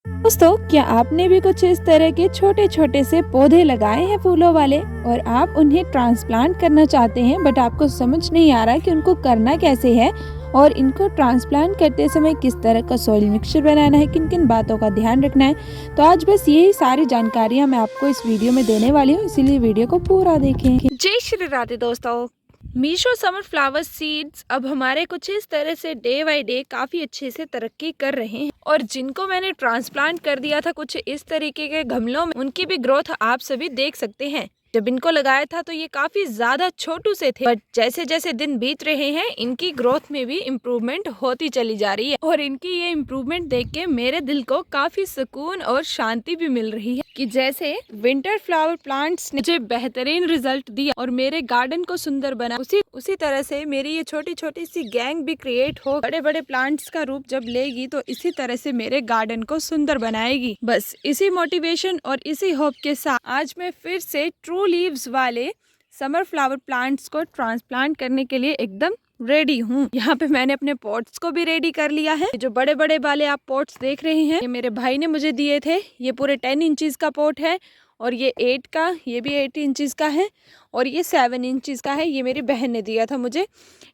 दोस्तों, क्या आपने भी कुछ इस तरह के छोटे छोटे से पौधे लगाए हैं फूलों वाले और आप उन्हें ट्रांसप्लांट करना चाहते हैं, बट आपको समझ नहीं आ रहा कि उनको करना कैसे है और इनको ट्रांसप्लांट करते समय किस तरह का सॉइल मिक्सचर बनाना है, किन किन बातों का ध्यान रखना है। तो आज बस यही सारी जानकारियां मैं आपको इस वीडियो में देने वाली हूँ, इसीलिए वीडियो को पूरा देखें। जय श्री राधे दोस्तों। मीशो समर फ्लावर सीड्स अब हमारे कुछ इस तरह से डे बाय डे काफ़ी अच्छे से तरक्की कर रहे हैं और जिनको मैंने ट्रांसप्लांट कर दिया था कुछ इस तरीके के गमलों में, उनकी भी ग्रोथ आप सभी देख सकते हैं। जब इनको लगाया था तो ये काफ़ी ज़्यादा छोटू से थे, बट जैसे जैसे दिन बीत रहे हैं इनकी ग्रोथ में भी इम्प्रूवमेंट होती चली जा रही है और इनकी ये इम्प्रूवमेंट देख के मेरे दिल को काफ़ी सुकून और शांति भी मिल रही है कि जैसे विंटर फ्लावर प्लांट्स ने मुझे बेहतरीन रिजल्ट दिया और मेरे गार्डन को सुंदर बना, उसी तरह से मेरी ये छोटी छोटी सी गैंग भी क्रिएट हो बड़े बड़े प्लांट्स का रूप जब लेगी तो इसी तरह से मेरे गार्डन को सुंदर बनाएगी। बस इसी मोटिवेशन और इसी होप के साथ आज मैं फिर से ट्रू लीव्स वाले समर फ्लावर प्लांट्स को ट्रांसप्लांट करने के लिए एकदम रेडी हूँ। यहाँ पे मैंने अपने पॉट्स को भी रेडी कर लिया है। जो बड़े बड़े वाले आप पॉट्स देख रहे हैं ये मेरे भाई ने मुझे दिए थे। ये पूरे 10 इंचज का पॉट है और ये 8 का, ये भी 8 इंचज का है और ये 7 इंचज का है। ये मेरी बहन ने दिया था मुझे।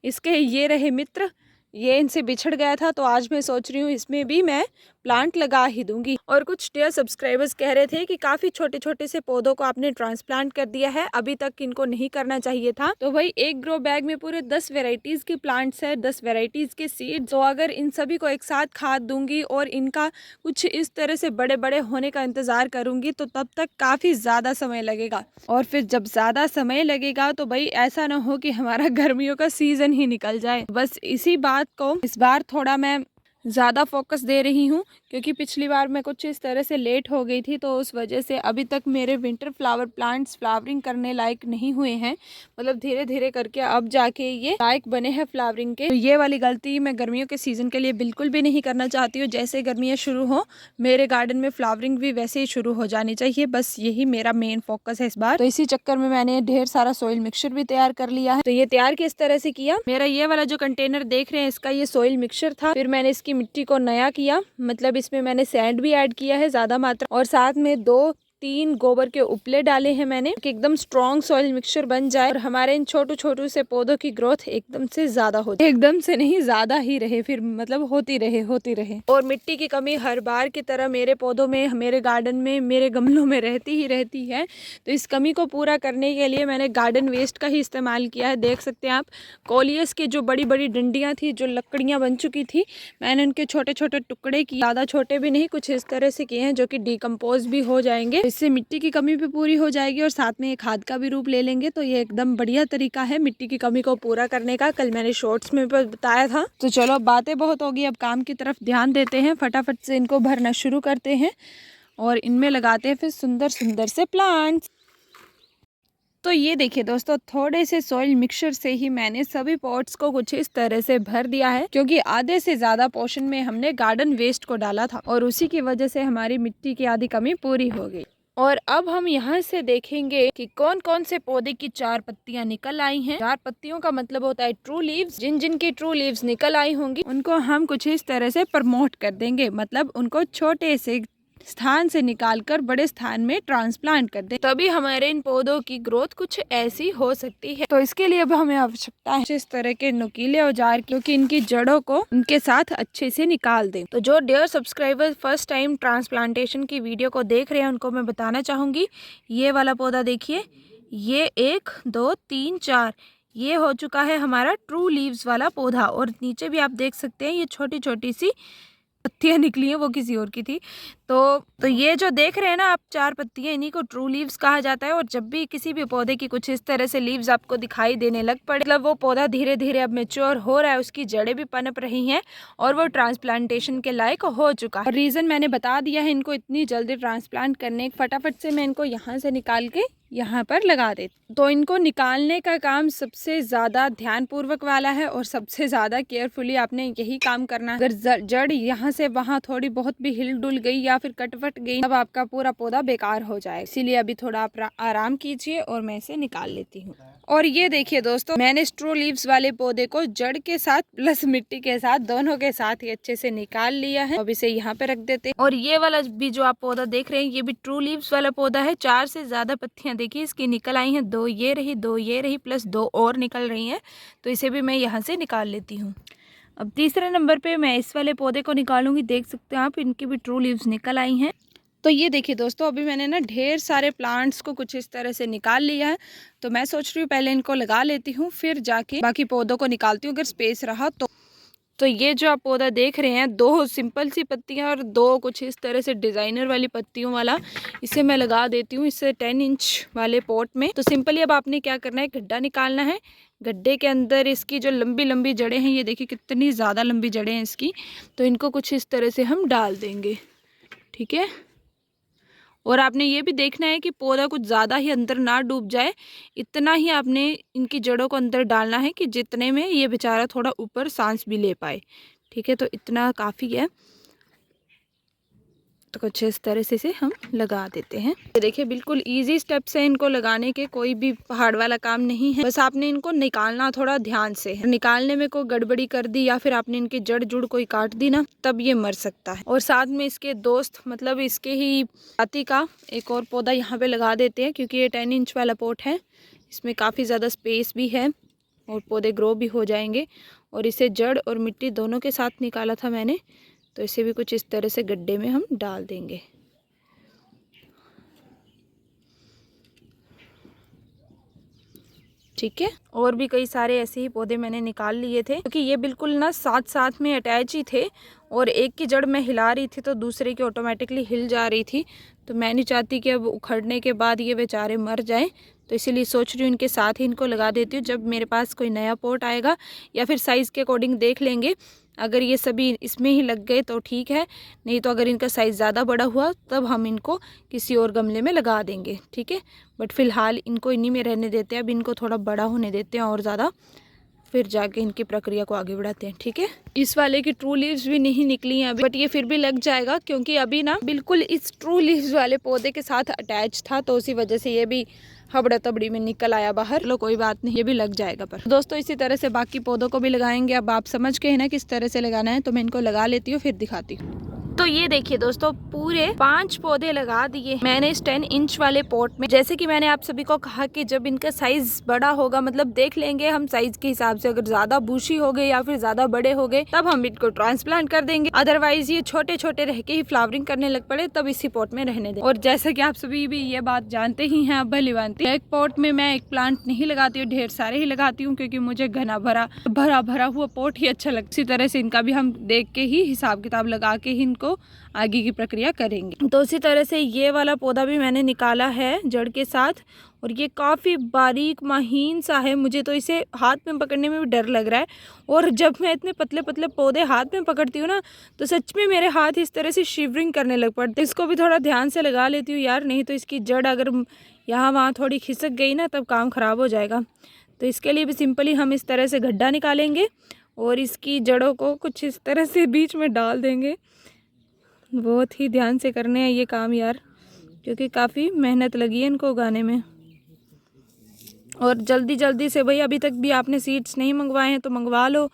इसके ये रहे मित्र, ये इनसे बिछड़ गया था तो आज मैं सोच रही हूँ इसमें भी मैं प्लांट लगा ही दूंगी। और कुछ डियर सब्सक्राइबर्स कह रहे थे कि काफ़ी छोटे छोटे से पौधों को आपने ट्रांसप्लांट कर दिया है, अभी तक इनको नहीं करना चाहिए था। तो भाई एक ग्रो बैग में पूरे 10 वेराइटीज़ की प्लांट्स है, 10 वेराइटीज़ के सीड्स। तो अगर इन सभी को एक साथ खाद दूंगी और इनका कुछ इस तरह से बड़े बड़े होने का इंतज़ार करूंगी तो तब तक काफ़ी ज़्यादा समय लगेगा और फिर जब ज़्यादा समय लगेगा तो भाई ऐसा ना हो कि हमारा गर्मियों का सीज़न ही निकल जाए। बस इसी बात को इस बार थोड़ा मैं ज़्यादा फोकस दे रही हूँ क्योंकि पिछली बार मैं कुछ इस तरह से लेट हो गई थी तो उस वजह से अभी तक मेरे विंटर फ्लावर प्लांट्स फ्लावरिंग करने लायक नहीं हुए हैं। मतलब धीरे धीरे करके अब जाके ये लायक बने हैं फ्लावरिंग के। तो ये वाली गलती मैं गर्मियों के सीज़न के लिए बिल्कुल भी नहीं करना चाहती हूँ। जैसे गर्मियाँ शुरू हो मेरे गार्डन में फ्लावरिंग भी वैसे ही शुरू हो जानी चाहिए। बस यही मेरा मेन फोकस है इस बार। तो इसी चक्कर में मैंने ढेर सारा सॉइल मिक्सचर भी तैयार कर लिया है। तो ये तैयार किस तरह से किया, मेरा ये वाला जो कंटेनर देख रहे हैं इसका ये सॉइल मिक्सचर था। फिर मैंने इसकी मिट्टी को नया किया, मतलब इसमें मैंने सैंड भी ऐड किया है ज़्यादा मात्रा और साथ में 2-3 गोबर के उपले डाले हैं मैंने कि एकदम स्ट्रॉन्ग सॉइल मिक्सचर बन जाए और हमारे इन छोटू छोटू से पौधों की ग्रोथ एकदम से ज्यादा हो, एकदम से नहीं ज्यादा ही रहे, फिर मतलब होती रहे। और मिट्टी की कमी हर बार की तरह मेरे पौधों में, मेरे गार्डन में, मेरे गमलों में रहती है। तो इस कमी को पूरा करने के लिए मैंने गार्डन वेस्ट का ही इस्तेमाल किया है। देख सकते हैं आप कोलियस की जो बड़ी बड़ी डंडियाँ थी, जो लकड़ियाँ बन चुकी थी, मैंने उनके छोटे छोटे टुकड़े किए, ज़्यादा छोटे भी नहीं, कुछ इस तरह से किए हैं जो कि डिकम्पोज भी हो जाएंगे। इससे मिट्टी की कमी भी पूरी हो जाएगी और साथ में ये खाद का भी रूप ले लेंगे। तो ये एकदम बढ़िया तरीका है मिट्टी की कमी को पूरा करने का। कल मैंने शॉर्ट्स में बताया था। तो चलो बातें बहुत होगी, अब काम की तरफ ध्यान देते हैं। फटाफट से इनको भरना शुरू करते हैं और इनमें लगाते हैं फिर सुंदर सुंदर से प्लांट्स। तो ये देखिए दोस्तों, थोड़े से सॉइल मिक्सचर से ही मैंने सभी पॉट्स को कुछ इस तरह से भर दिया है क्योंकि आधे से ज्यादा पोर्शन में हमने गार्डन वेस्ट को डाला था और उसी की वजह से हमारी मिट्टी की आधी कमी पूरी हो गई। और अब हम यहाँ से देखेंगे कि कौन कौन से पौधे की 4 पत्तियां निकल आई हैं। 4 पत्तियों का मतलब होता है ट्रू लीव्स। जिन जिन की ट्रू लीव्स निकल आई होंगी उनको हम कुछ इस तरह से प्रमोट कर देंगे, मतलब उनको छोटे से स्थान से निकालकर बड़े स्थान में ट्रांसप्लांट कर दे, तभी हमारे इन पौधों की ग्रोथ कुछ ऐसी हो सकती है। तो इसके लिए अब हमें आवश्यकता है इस तरह के नुकीले औजार क्योंकि इनकी जड़ों को उनके साथ अच्छे से निकाल दें। तो जो dear subscriber first time transplantation की वीडियो को देख रहे हैं उनको मैं बताना चाहूंगी, ये वाला पौधा देखिए, ये 1 2 3 4 ये हो चुका है हमारा ट्रू लीव्स वाला पौधा। और नीचे भी आप देख सकते हैं ये छोटी छोटी सी पत्तियां निकली हैं, वो किसी और की थी। तो ये जो देख रहे हैं ना आप 4 पत्तियां, इन्हीं को ट्रू लीव्स कहा जाता है। और जब भी किसी भी पौधे की कुछ इस तरह से लीव्स आपको दिखाई देने लग पड़े, मतलब वो पौधा धीरे धीरे अब मैच्योर हो रहा है, उसकी जड़ें भी पनप रही हैं और वो ट्रांसप्लांटेशन के लायक हो चुका है। और रीज़न मैंने बता दिया है इनको इतनी जल्दी ट्रांसप्लांट करने। फटाफट से मैं इनको यहाँ से निकाल के यहाँ पर लगा देते। तो इनको निकालने का काम सबसे ज़्यादा ध्यानपूर्वक वाला है और सबसे ज़्यादा केयरफुली आपने यही काम करना है। अगर जड़ यहाँ से वहाँ थोड़ी बहुत भी हिल डुल गई या फिर कटवट गई, तब आपका पूरा पौधा बेकार हो जाए। इसीलिए अभी थोड़ा आप आराम कीजिए और मैं इसे निकाल लेती हूँ। और ये देखिए दोस्तों, मैंने स्ट्रू लीव्स वाले पौधे को जड़ के साथ प्लस मिट्टी के साथ दोनों के साथ ही अच्छे से निकाल लिया है। अब इसे यहाँ पे रख देते हैं। और ये वाला भी जो आप पौधा देख रहे हैं, ये भी ट्रू लीव्स वाला पौधा है। 4 से ज्यादा पत्तियां देखिए इसकी निकल आई हैं। 2 ये रही, 2 ये रही, प्लस 2 और निकल रही हैं। तो इसे भी मैं यहाँ से निकाल लेती हूँ। अब तीसरे नंबर पे मैं इस वाले पौधे को निकालूंगी। देख सकते हैं आप, इनकी भी ट्रू लीव्स निकल आई हैं। तो ये देखिए दोस्तों, अभी मैंने ना ढेर सारे प्लांट्स को कुछ इस तरह से निकाल लिया है। तो मैं सोच रही हूँ पहले इनको लगा लेती हूँ, फिर जाके बाकी पौधों को निकालती हूँ अगर स्पेस रहा तो ये जो आप पौधा देख रहे हैं, 2 सिंपल सी पत्तियां और 2 कुछ इस तरह से डिज़ाइनर वाली पत्तियों वाला, इसे मैं लगा देती हूँ इससे 10 इंच वाले पॉट में। तो सिंपली अब आपने क्या करना है, गड्ढा निकालना है। गड्ढे के अंदर इसकी जो लंबी लंबी जड़ें हैं, ये देखिए कितनी ज़्यादा लंबी जड़ें हैं इसकी, तो इनको कुछ इस तरह से हम डाल देंगे। ठीक है। और आपने ये भी देखना है कि पौधा कुछ ज़्यादा ही अंदर ना डूब जाए। इतना ही आपने इनकी जड़ों को अंदर डालना है कि जितने में ये बेचारा थोड़ा ऊपर सांस भी ले पाए। ठीक है, तो इतना काफ़ी है। तो कुछ इस तरह से इसे हम लगा देते हैं। ये देखिए बिल्कुल इजी स्टेप्स है इनको लगाने के, कोई भी पहाड़ वाला काम नहीं है। बस आपने इनको निकालना थोड़ा ध्यान से है। निकालने में कोई गड़बड़ी कर दी या फिर आपने इनकी जड़ जुड़ कोई काट दी ना, तब ये मर सकता है। और साथ में इसके दोस्त मतलब इसके ही जाति का एक और पौधा यहाँ पे लगा देते हैं, क्योंकि ये 10 इंच वाला पॉट है। इसमें काफ़ी ज़्यादा स्पेस भी है और पौधे ग्रो भी हो जाएंगे। और इसे जड़ और मिट्टी दोनों के साथ निकाला था मैंने, तो इसे भी कुछ इस तरह से गड्ढे में हम डाल देंगे। ठीक है। और भी कई सारे ऐसे ही पौधे मैंने निकाल लिए थे, क्योंकि ये बिल्कुल ना साथ साथ में अटैच ही थे। और एक की जड़ मैं हिला रही थी तो दूसरे की ऑटोमेटिकली हिल जा रही थी। तो मैं नहीं चाहती कि अब उखड़ने के बाद ये बेचारे मर जाएं, तो इसीलिए सोच रही हूँ इनके साथ ही इनको लगा देती हूँ। जब मेरे पास कोई नया पॉट आएगा या फिर साइज़ के अकॉर्डिंग देख लेंगे, अगर ये सभी इसमें ही लग गए तो ठीक है, नहीं तो अगर इनका साइज़ ज़्यादा बड़ा हुआ तब हम इनको किसी और गमले में लगा देंगे। ठीक है, बट फिलहाल इनको इन्हीं में रहने देते हैं। अब इनको थोड़ा बड़ा होने देते हैं और ज़्यादा, फिर जाके इनकी प्रक्रिया को आगे बढ़ाते हैं। ठीक है। इस वाले की ट्रू लीव्स भी नहीं निकली हैं अभी, बट ये फिर भी लग जाएगा, क्योंकि अभी ना बिल्कुल इस ट्रू लीव्स वाले पौधे के साथ अटैच था, तो उसी वजह से ये भी हबड़ा तबड़ी में निकल आया बाहर। लो कोई बात नहीं, ये भी लग जाएगा। पर दोस्तों इसी तरह से बाकी पौधों को भी लगाएंगे। अब आप समझ गए हैं ना किस तरह से लगाना है, तो मैं इनको लगा लेती हूँ फिर दिखाती हूँ। तो ये देखिए दोस्तों, पूरे 5 पौधे लगा दिए मैंने इस 10 इंच वाले पॉट में। जैसे कि मैंने आप सभी को कहा कि जब इनका साइज बड़ा होगा, मतलब देख लेंगे हम साइज के हिसाब से, अगर ज्यादा बूशी हो गए या फिर ज्यादा बड़े हो गए तब हम इनको ट्रांसप्लांट कर देंगे। अदरवाइज ये छोटे छोटे रह के ही फ्लावरिंग करने लग पड़े तब इसी पॉट में रहने दें। और जैसा कि आप सभी भी ये बात जानते ही हैं, अब भली भांति एक पॉट में मैं एक प्लांट नहीं लगाती हूँ, ढेर सारे ही लगाती हूँ, क्योंकि मुझे घना भरा हुआ पॉट ही अच्छा लगता है। इसी तरह से इनका भी हम देख के ही हिसाब किताब लगा के ही इनको आगे की प्रक्रिया करेंगे। तो उसी तरह से ये वाला पौधा भी मैंने निकाला है जड़ के साथ, और ये काफ़ी बारीक महीन सा है। मुझे तो इसे हाथ में पकड़ने में भी डर लग रहा है। और जब मैं इतने पतले पतले पौधे हाथ में पकड़ती हूँ ना, तो सच में मेरे हाथ इस तरह से शिवरिंग करने लग पड़ते। इसको भी थोड़ा ध्यान से लगा लेती हूँ यार, नहीं तो इसकी जड़ अगर यहाँ वहाँ थोड़ी खिसक गई ना, तब काम ख़राब हो जाएगा। तो इसके लिए भी सिंपली हम इस तरह से गड्ढा निकालेंगे और इसकी जड़ों को कुछ इस तरह से बीच में डाल देंगे। बहुत ही ध्यान से करने हैं ये काम यार, क्योंकि काफ़ी मेहनत लगी है इनको उगाने में। और जल्दी जल्दी से भाई, अभी तक भी आपने सीड्स नहीं मंगवाए हैं तो मंगवा लो,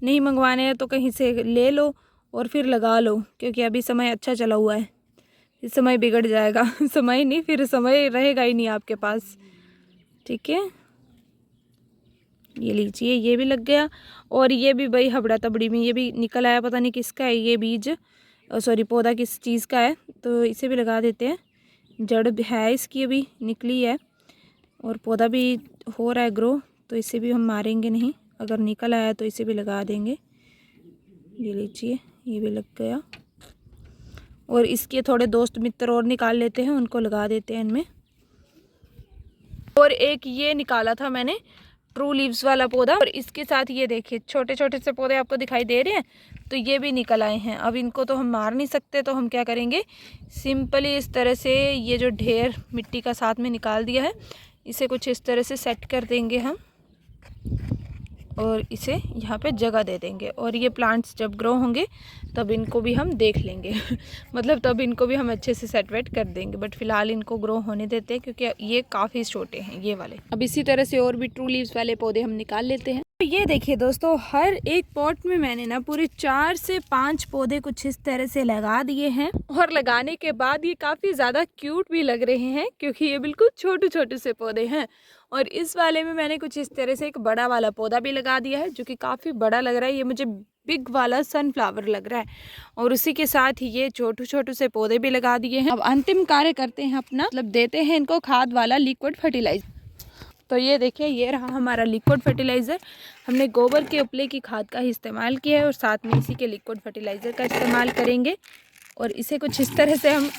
नहीं मंगवाने हैं तो कहीं से ले लो और फिर लगा लो, क्योंकि अभी समय अच्छा चला हुआ है। इस समय बिगड़ जाएगा समय नहीं, फिर समय रहेगा ही नहीं आपके पास। ठीक है, ये लीजिए, ये भी लग गया। और ये भी भाई हबड़ा तबड़ी में ये भी निकल आया, पता नहीं किसका है ये बीज, सॉरी पौधा किस चीज़ का है, तो इसे भी लगा देते हैं। जड़ है इसकी अभी निकली है और पौधा भी हो रहा है ग्रो, तो इसे भी हम मारेंगे नहीं, अगर निकल आया तो इसे भी लगा देंगे। ये लीजिए, ये भी लग गया। और इसके थोड़े दोस्त मित्र और निकाल लेते हैं, उनको लगा देते हैं इनमें। और एक ये निकाला था मैंने ट्रू लीव्स वाला पौधा, और इसके साथ ये देखिए छोटे छोटे से पौधे आपको दिखाई दे रहे हैं, तो ये भी निकल आए हैं। अब इनको तो हम मार नहीं सकते, तो हम क्या करेंगे, सिंपली इस तरह से ये जो ढेर मिट्टी का साथ में निकाल दिया है, इसे कुछ इस तरह से सेट कर देंगे हम और इसे यहाँ पे जगह दे देंगे। और ये प्लांट्स जब ग्रो होंगे तब इनको भी हम देख लेंगे मतलब तब इनको भी हम अच्छे से सेट वेट कर देंगे, बट फिलहाल इनको ग्रो होने देते हैं क्योंकि ये काफ़ी छोटे हैं ये वाले। अब इसी तरह से और भी ट्रू लीव्स वाले पौधे हम निकाल लेते हैं। तो ये देखिए दोस्तों, हर एक पॉट में मैंने ना पूरे 4 से 5 पौधे कुछ इस तरह से लगा दिए हैं, और लगाने के बाद ये काफ़ी ज़्यादा क्यूट भी लग रहे हैं क्योंकि ये बिल्कुल छोटे छोटे से पौधे हैं। और इस वाले में मैंने कुछ इस तरह से एक बड़ा वाला पौधा भी लगा दिया है जो कि काफ़ी बड़ा लग रहा है, ये मुझे बिग वाला सनफ्लावर लग रहा है। और उसी के साथ ही ये छोटे छोटे से पौधे भी लगा दिए हैं। अब अंतिम कार्य करते हैं अपना, मतलब देते हैं इनको खाद वाला लिक्विड फर्टिलाइजर। तो ये देखिए, ये रहा हमारा लिक्विड फर्टिलाइज़र। हमने गोबर के उपले की खाद का ही इस्तेमाल किया है और साथ में इसी के लिक्विड फर्टिलाइज़र का इस्तेमाल करेंगे। और इसे कुछ इस तरह से हम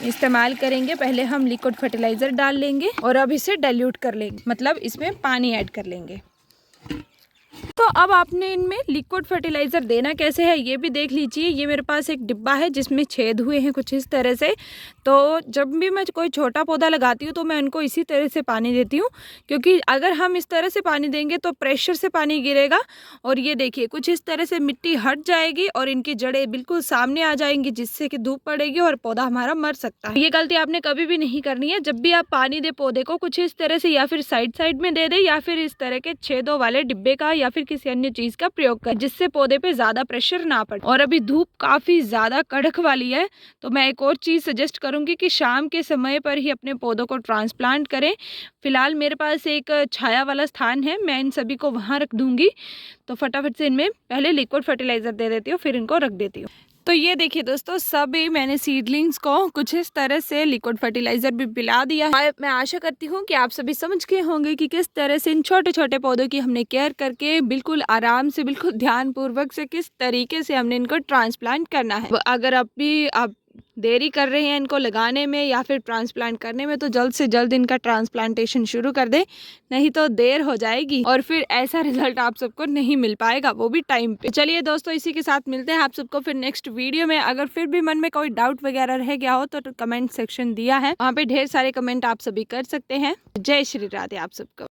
इस्तेमाल करेंगे। पहले हम लिक्विड फर्टिलाइज़र डाल लेंगे और अब इसे डाइल्यूट कर लेंगे, मतलब इसमें पानी ऐड कर लेंगे। तो अब आपने इनमें लिक्विड फर्टिलाइज़र देना कैसे है ये भी देख लीजिए। ये मेरे पास एक डिब्बा है जिसमें छेद हुए हैं कुछ इस तरह से। तो जब भी मैं कोई छोटा पौधा लगाती हूँ तो मैं उनको इसी तरह से पानी देती हूँ, क्योंकि अगर हम इस तरह से पानी देंगे तो प्रेशर से पानी गिरेगा और ये देखिए कुछ इस तरह से मिट्टी हट जाएगी और इनकी जड़ें बिल्कुल सामने आ जाएंगी, जिससे कि धूप पड़ेगी और पौधा हमारा मर सकता है। ये गलती आपने कभी भी नहीं करनी है। जब भी आप पानी दे पौधे को कुछ इस तरह से या फिर साइड में दे दे या फिर इस तरह के छेदों वाले डिब्बे का या फिर किसी अन्य चीज का प्रयोग करें, जिससे पौधे पे ज्यादा प्रेशर ना पड़े। और अभी धूप काफी ज्यादा कड़क वाली है, तो मैं एक और चीज सजेस्ट करूंगी कि शाम के समय पर ही अपने पौधों को ट्रांसप्लांट करें। फिलहाल मेरे पास एक छाया वाला स्थान है, मैं इन सभी को वहां रख दूंगी। तो फटाफट से इनमें पहले लिक्विड फर्टिलाइजर दे देती हूँ, फिर इनको रख देती हूँ। तो ये देखिए दोस्तों, सभी मैंने सीडलिंग्स को कुछ इस तरह से लिक्विड फर्टिलाइजर भी पिला दिया है। मैं आशा करती हूँ कि आप सभी समझ गए होंगे कि किस तरह से इन छोटे छोटे पौधों की हमने केयर करके बिल्कुल आराम से, बिल्कुल ध्यानपूर्वक से किस तरीके से हमने इनको ट्रांसप्लांट करना है। अगर आप देरी कर रहे हैं इनको लगाने में या फिर ट्रांसप्लांट करने में, तो जल्द से जल्द इनका ट्रांसप्लांटेशन शुरू कर दें, नहीं तो देर हो जाएगी और फिर ऐसा रिजल्ट आप सबको नहीं मिल पाएगा, वो भी टाइम पे। चलिए दोस्तों, इसी के साथ मिलते हैं आप सबको फिर नेक्स्ट वीडियो में। अगर फिर भी मन में कोई डाउट वगैरह रह गया हो तो कमेंट सेक्शन दिया है, वहाँ पे ढेर सारे कमेंट आप सभी कर सकते हैं। जय श्री राधे आप सबको।